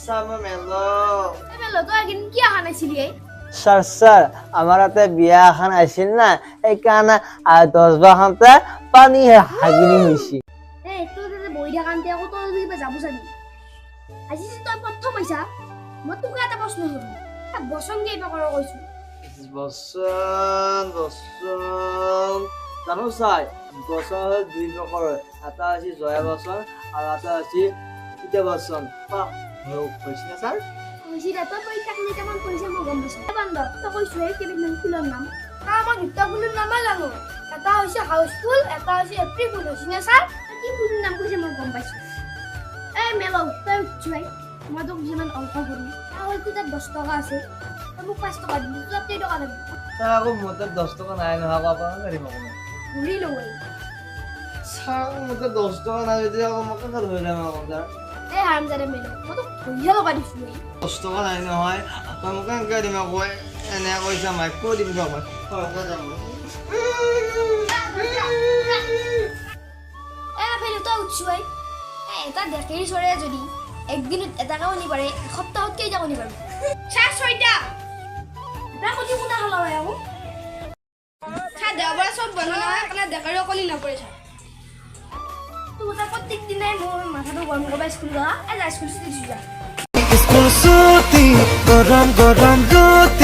চাম মেলো মেলো তো একদিন কি আহা নাছিলি স্যাৰ আমাৰ হাতে বিয়া এখন আছিল না এইকাৰণে 10-12 পানী হাগিনি হয়েছি তোর বই দেখানতে আকৌ তোর কিবা যাব চাবি আজি যে তই প্রথম আইছা মই তোকে এটা প্রশ্ন করব বসন কে এবার করা কইছো বসন জানো চাই বসন দুই প্রকার এটা আছে জয়া বসন আর এটা আছে ইটা বসন কইছি না স্যার কইছি রে তোর পরীক্ষা নিয়ে কেমন কইছে মই গম পাইছি বান্দর তো কইছো এই কেবিন ফুলের নাম আমার দুটা ফুলের নাম জানো এটা হইছে হাউসফুল এটা হইছে এপ্রিল ফুল হইছে না স্যার কি ফুলের নাম কইছে মই গম পাইছি এই মেলো তই চুই মই তো যিমান অঙ্ক করি তাহলে তো 10 টাকা আছে মোক 5 টাকা দিবি তুই 3 টাকা দিবি স্যার আগো মতে 10 টাকা নাই না বাবা গাড়ি মকম ঘুরি লই স্যার মতে 10 টাকা নাই যদি আগো মকে ধরে ধরে মকম স্যার এই হামজারে মেলো মই তো ভইয়া লগা দিছি 10 টাকা নাই নহয় আপা মকে গাড়ি মকয় এনে কইছা মাই কো দিম গম কই যাম ফেলে তো উঠছুই এটা দেখেই সরে যদি একদিন এটা কাও নি পারে সপ্তাহত কেই যাও নি পারে 6-6টা এটা কলি কোনা হলা হয় আমু খা দেওবাৰ সব বনানা কানা দেখাৰো কলি না পড়ে ছা তুই প্রত্যেক দিনে মোর মাথাটো গরম করবা স্কুল যা স্কুল ছুটি যা স্কুল ছুটি গরম গরম দুধ